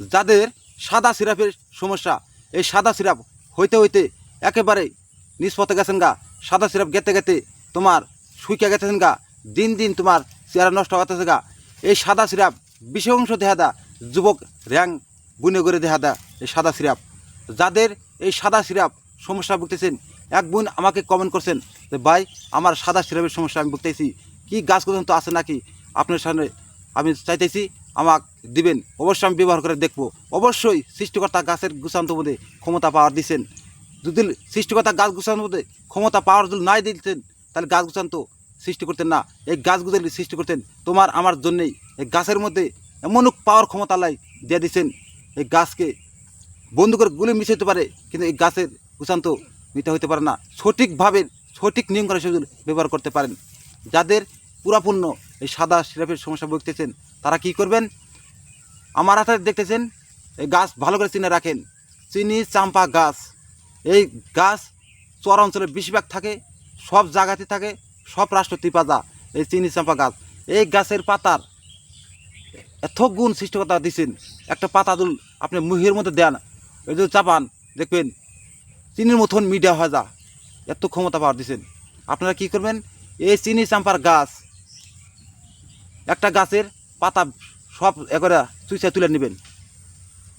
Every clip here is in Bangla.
যাদের সাদা সিরাপের সমস্যা, এই সাদা সিরাপ হইতে হইতে একেবারে নিষ্পথে গেছেন গা, সাদা সিরাপ গেতে গেতে তোমার শুইকা গেছেন গা, দিন দিন তোমার চেহারা নষ্ট হতেছে গা। এই সাদা সিরাপ বিশেষ অংশ দেখা দা যুবক র্যাং বুনে করে দেখা দা এই সাদা সিরাপ। যাদের এই সাদা সিরাপ সমস্যা ভুগতেছেন, এক বোন আমাকে কমেন্ট করছেন যে ভাই আমার সাদা সিরাপের সমস্যা আমি ভুগতেছি, কি গাছ পর্যন্ত আছে নাকি আপনার সামনে আমি চাইতেছি আমাকে দিবেন। অবশ্যই আমি ব্যবহার করে দেখব। অবশ্যই সৃষ্টিকর্তা গাছের গুছানোর মধ্যে ক্ষমতা পাওয়ার দিচ্ছেন। যদি সৃষ্টিকর্তা গাছ গুছানোর মধ্যে ক্ষমতা পাওয়ার যদি নাই দিতেন তাহলে গাছ গুছান তো সৃষ্টি করতেন না। এই গাছগুলো সৃষ্টি করতেন তোমার আমার জন্যেই। এই গাছের মধ্যে এমন পাওয়ার ক্ষমতা আল্লাহ দিয়ে দিচ্ছেন, এই গাছকে বন্ধু করে গুলি মিশাইতে পারে, কিন্তু এই গাছের গুছান তো মিটা হইতে পারে না। সঠিকভাবে সঠিক নিয়ম করে সেগুলো ব্যবহার করতে পারেন। যাদের পুরাপূর্ণ এই সাদা সিরাপের সমস্যা ভুগতেছেন তারা কি করবেন, আমার হাতে দেখতেছেন এই গাছ ভালো করে চিনে রাখেন, চিনি চাম্পা গাছ। এই গাছ চর অঞ্চলে বেশিরভাগ থাকে, সব জায়গাতে থাকে, সব রাষ্ট্র তিপাজা এই চিনি চাম্পা গাছ। এই গাছের পাতার এত গুণ সৃষ্টিকর্তা দিচ্ছেন, একটা পাতা দুল আপনি মুহের মধ্যে দেন, এই যদি চাপান দেখবেন চিনির মতন মিডিয়া হয়ে যা, এত ক্ষমতা পাওয়ার দিচ্ছেন। আপনারা কি করবেন, এই চিনি চাম্পার গাছ একটা গাছের পাতা সব একবারে চুইচা তুলে নেবেন,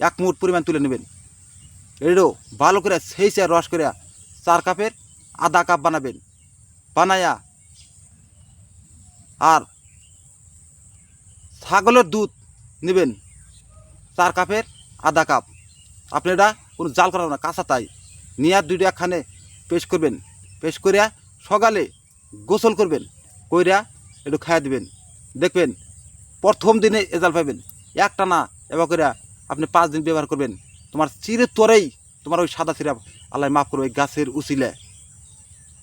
এক মুঠ পরিমাণ তুলে নেবেন। এরও ভালো করে সেই রস করে 4 কাপের আধা কাপ বানাবেন। বানায়া আর ছাগলের দুধ নেবেন 4 কাপের আধা কাপ। আপনি এটা কোনো জাল করাবেন না, কাঁচা তাই নিয়ে 2টা একখানে পেস্ট করবেন। পেস্ট করিয়া সকালে গোসল করবেন, কইরা একটু খাইয়া দিবেন। দেখবেন প্রথম দিনে রেজাল্ট পাবেন। একটা না এবার করে আপনি 5 দিন ব্যবহার করবেন, তোমার চিরতরেই তোমার ওই সাদা সিরাপ আল্লাহ মাফ করবে। এই গাছের উচিলে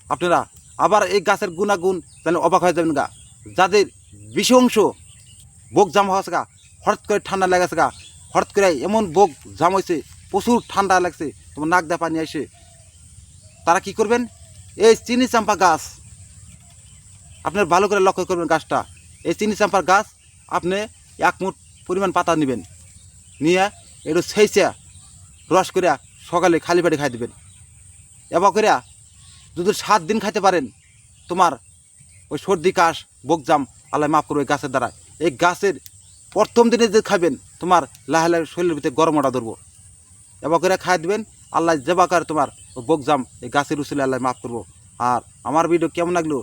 আপনারা আবার এই গাছের গুণাগুণ তাহলে অবাক হয়ে যাবেন গা। যাদের বেশি অংশ বুক জাম হয়েছে গা, হঠাৎ করে ঠান্ডা লেগেছে গা, হঠাৎ করে এমন বুক জাম হয়েছে, প্রচুর ঠান্ডা লাগছে, তোমার নাক দিয়ে পানি আসে, তারা কি করবেন, এই চিনি চাম্পা গাছ আপনার ভালো করে লক্ষ্য করবেন। গাছটা এই চিনি চাম্পার গাছ আপনি 1 মুঠ পরিমাণ পাতা নেবেন, নিয়ে একটু সেইচা রস করে সকালে খালি পেটে খাই দেবেন। এবার করে যদি 7 দিন খাইতে পারেন, তোমার ওই সর্দি কাশ বকজাম আল্লাহ মাফ করবে। গাছের দ্বারা এই গাছের প্রথম দিনে যে খাবেন তোমার লাহে লাহে শরীরের ভিতরে গরম ওটা ধরবো। এবার করে খাই দেবেন, আল্লাহ যেবাকার তোমার বকজাম এই গাছের উচিলে আল্লাহ মাফ করবো। আর আমার ভিডিও কেমন লাগলো,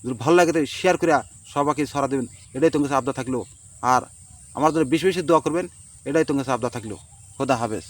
যদি ভালো লাগে তো শেয়ার করে সবাইকে ছড়া দেবেন, এটাই তোমার কাছে আবদার থাকলো। আর আমার জন্য বেশি বেশি দোয়া করবেন, এটাই তোমার কাছে আবদার থাকলো। খোদা হাফেজ।